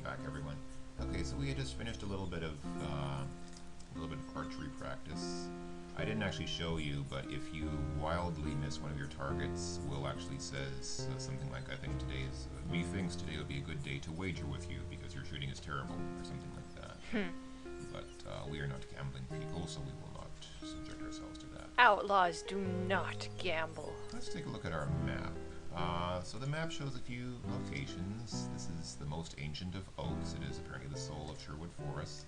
back, everyone. Okay, so we had just finished a little bit of archery practice. I didn't actually show you, but if you wildly miss one of your targets, Will actually says something like, "I think methinks today would be a good day to wager with you because your shooting is terrible," or something like that. But we are not gambling people, so we will not subject ourselves to that. Outlaws do not gamble. Let's take a look at our map. So the map shows a few locations. This is the most ancient of oaks. It is apparently the soul of Sherwood Forest.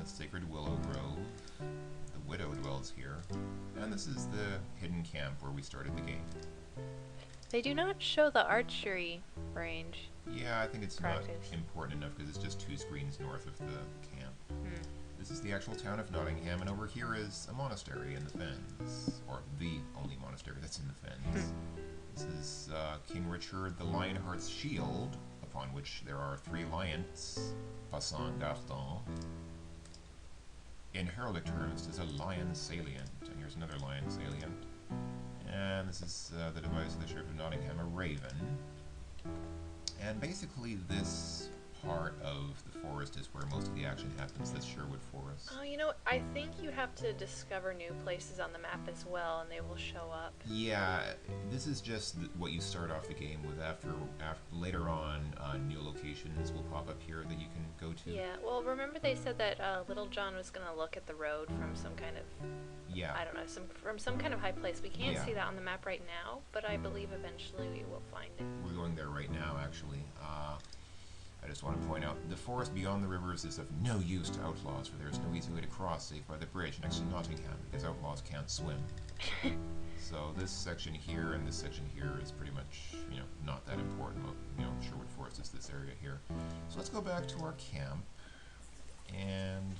Sacred Willow Grove. The widow dwells here. And this is the hidden camp where we started the game. They do not show the archery range. Yeah, I think it's practice. Not important enough because it's just 2 screens north of the camp. This is the actual town of Nottingham, and over here is a monastery in the Fens. Or the only monastery that's in the Fens. This is King Richard the Lionheart's shield, upon which there are 3 lions, passant gardant. In heraldic terms, it is a lion salient, and here's another lion salient. And this is the device of the Sheriff of Nottingham, a raven. And basically this part of the forest is where most of the action happens, this Sherwood Forest. Oh, you know, I think you have to discover new places on the map as well, and they will show up. Yeah, this is just what you start off the game with. After later on, new locations will pop up here that you can go to. Yeah, well, remember they said that Little John was going to look at the road from some kind of, I don't know, from some kind of high place. We can't see that on the map right now, but I believe eventually we will find it. We're going there right now, actually. I just want to point out, the forest beyond the rivers is of no use to outlaws, for there is no easy way to cross save by the bridge next to Nottingham, because outlaws can't swim. So this section here and this section here is pretty much, not that important. Sherwood Forest is this area here. So let's go back to our camp, and...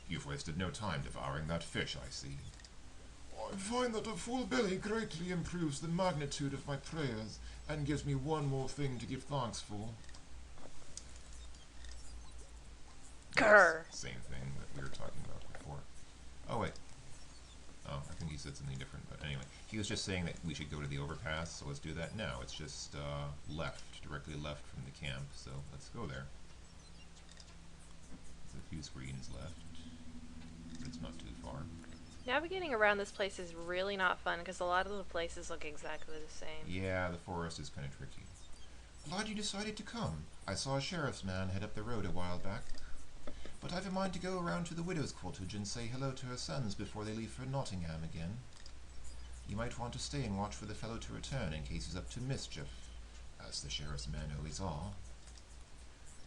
you've wasted no time devouring that fish, I see. I find that a full belly greatly improves the magnitude of my prayers, and gives me one more thing to give thanks for. Grr. Same thing that we were talking about before. Oh, wait. Oh, I think he said something different, but anyway. He was just saying that we should go to the overpass, so let's do that now. It's just directly left from the camp, so let's go there. There's a few screens left. It's not too far. Navigating around this place is really not fun, because a lot of the places look exactly the same. Yeah, the forest is kind of tricky. Glad you decided to come. I saw a sheriff's man head up the road a while back. But I've a mind to go around to the widow's cottage and say hello to her sons before they leave for Nottingham again. You might want to stay and watch for the fellow to return in case he's up to mischief, as the sheriff's men always are.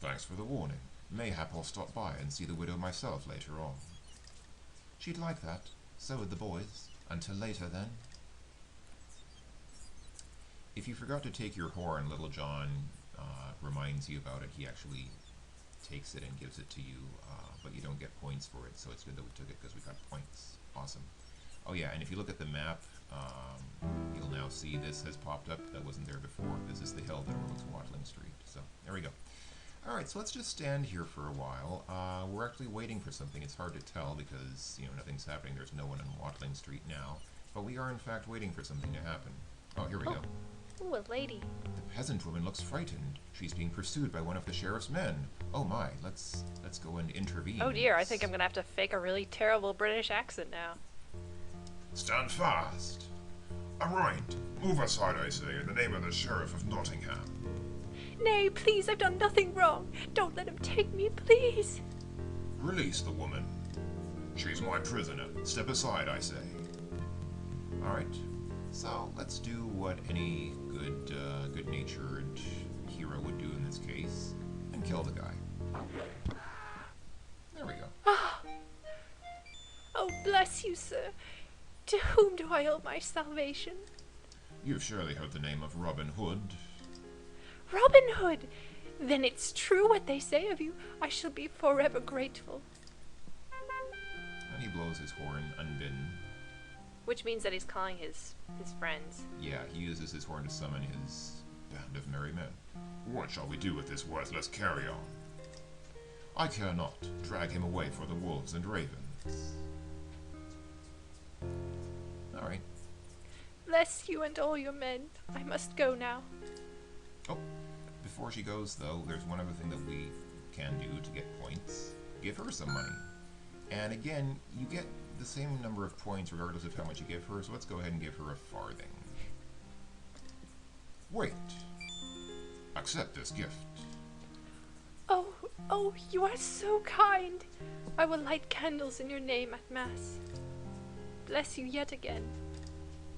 Thanks for the warning. Mayhap I'll stop by and see the widow myself later on. She'd like that. So would the boys. Until later, then. If you forgot to take your horn, Little John reminds you about it. He actually takes it and gives it to you, but you don't get points for it, so it's good that we took it because we got points. Awesome. Oh yeah, and if you look at the map, you'll now see this has popped up. That wasn't there before. This is the hill that overlooks Watling Street. So there we go. Alright, so let's just stand here for a while. We're actually waiting for something. It's hard to tell because, nothing's happening. There's no one on Watling Street now. But we are, in fact, waiting for something to happen. Oh, here we go. Ooh, a lady. The peasant woman looks frightened. She's being pursued by one of the sheriff's men. Oh my, let's go and intervene. Oh dear, I think I'm gonna have to fake a really terrible British accent now. Stand fast. Right. Move aside, I say, in the name of the Sheriff of Nottingham. Nay, please, I've done nothing wrong. Don't let him take me, please. Release the woman. She's my prisoner. Step aside, I say. Alright. So, let's do what any good-natured hero would do in this case, and kill the guy. There we go. Oh, bless you, sir. To whom do I owe my salvation? You've surely heard the name of Robin Hood. Robin Hood! Then it's true what they say of you. I shall be forever grateful. And he blows his horn unbidden. Which means that he's calling his friends. Yeah, he uses his horn to summon his band of merry men. What shall we do with this worthless carrion? I care not. Drag him away for the wolves and ravens. Alright. Bless you and all your men. I must go now. Oh, before she goes, though, there's one other thing that we can do to get points. Give her some money. And again, you get the same number of points regardless of how much you give her, so let's go ahead and give her a farthing. Wait. Accept this gift. Oh, you are so kind. I will light candles in your name at Mass. Bless you yet again.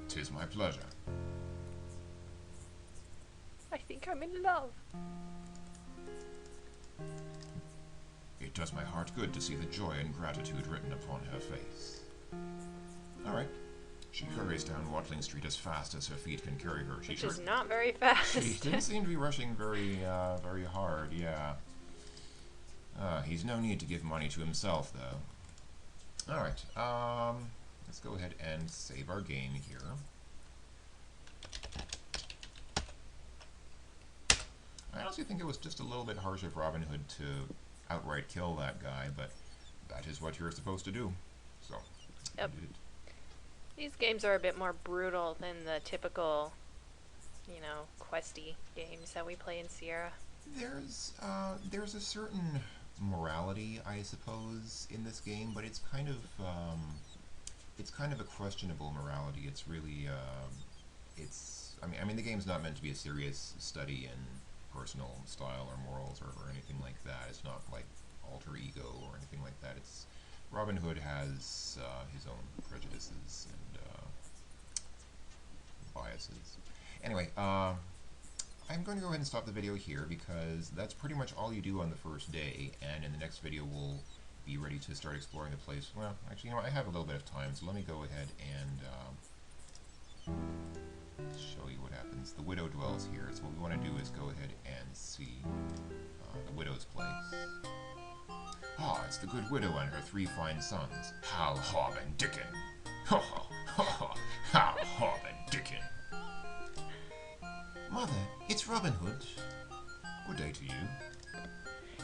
'Tis my pleasure. I think I'm in love. It does my heart good to see the joy and gratitude written upon her face. Alright. She hurries down Watling Street as fast as her feet can carry her. Which is not very fast. She didn't seem to be rushing very hard, yeah. He's no need to give money to himself, though. Alright, let's go ahead and save our game here. I honestly think it was just a little bit harsh of Robin Hood to outright kill that guy, but that is what you're supposed to do. So, yep. These games are a bit more brutal than the typical, questy games that we play in Sierra. There's a certain morality, I suppose, in this game, but it's kind of a questionable morality. It's really, I mean, the game's not meant to be a serious study in personal style or morals or anything like that. It's not like Alter Ego or anything like that. It's Robin Hood has his own prejudices and biases. Anyway, I'm going to go ahead and stop the video here because that's pretty much all you do on the first day, and in the next video we'll be ready to start exploring the place. Well, actually, I have a little bit of time, so let me go ahead and show you what happens. The widow dwells here, so what we want to do is go ahead and see the widow's place. Ah, it's the good widow and her 3 fine sons, Hal, Hob, and Dickon. Ha ha ha ha! Hal, Hob, and Dickon. Mother, it's Robin Hood. Good day to you.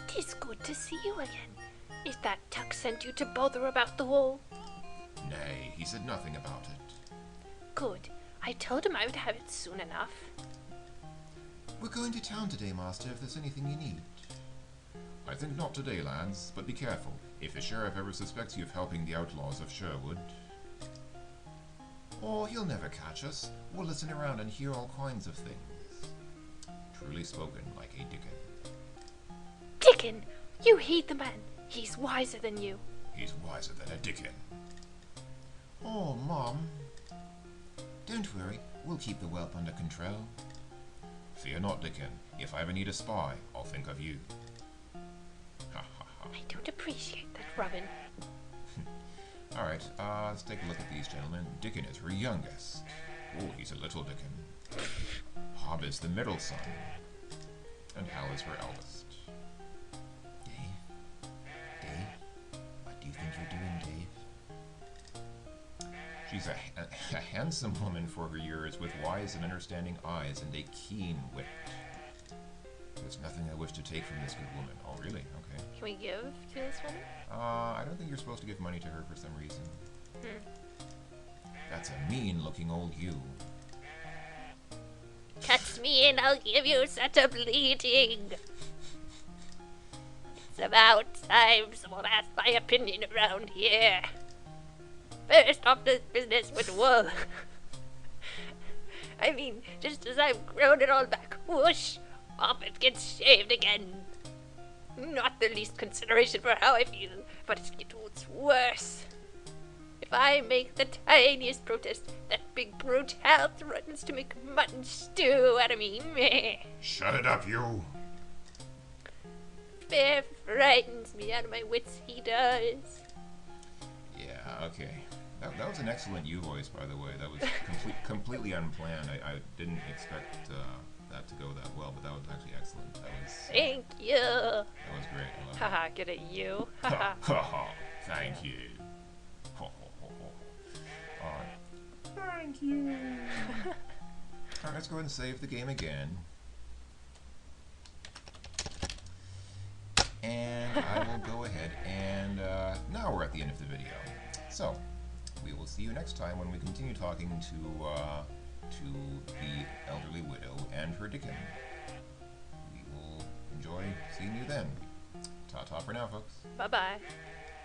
'Tis good to see you again. Is that Tuck sent you to bother about the wall? Nay, he said nothing about it. Good. I told him I would have it soon enough. We're going to town today, Master, if there's anything you need. I think not today, lads, but be careful. If the sheriff ever suspects you of helping the outlaws of Sherwood... Oh, he'll never catch us. We'll listen around and hear all kinds of things. Truly spoken like a Dickon. Dickon! You heed the man. He's wiser than you. He's wiser than a Dickon. Oh, Mom. Don't worry. We'll keep the whelp under control. Fear not, Dickon. If I ever need a spy, I'll think of you. Ha ha ha. I don't appreciate that, Robin. Alright, let's take a look at these gentlemen. Dickon is her youngest. Oh, he's a little Dickon. Hob is the middle son. And Hal is her eldest. Dave? What do you think you're doing, Dave? She's a handsome woman for her years, with wise and understanding eyes and a keen wit. There's nothing I wish to take from this good woman. Oh, really? Okay. Can we give to this woman? I don't think you're supposed to give money to her for some reason. That's a mean-looking old ewe. Catch me and I'll give you such a bleeding. It's about time someone asked my opinion around here. First off this business with wool. I mean, just as I've grown it all back, whoosh, off it gets shaved again. Not the least consideration for how I feel, but it gets worse. If I make the tiniest protest, that big brute Hal threatens to make mutton stew out of me. Meh. Shut it up, you! Fair frightens me out of my wits, he does. Yeah, okay. That was an excellent U voice, by the way. That was completely unplanned. I didn't expect that to go that well, but that was actually excellent. Thank you. That was great. I love it. Haha, get it, you. Ha ha. Thank you. Ho ho ho ho. Alright. Thank you. Alright, let's go ahead and save the game again. And I will go ahead and now we're at the end of the video. So, we will see you next time when we continue talking to the elderly widow and her Dickon. We then. Ta-ta for now, folks. Bye bye.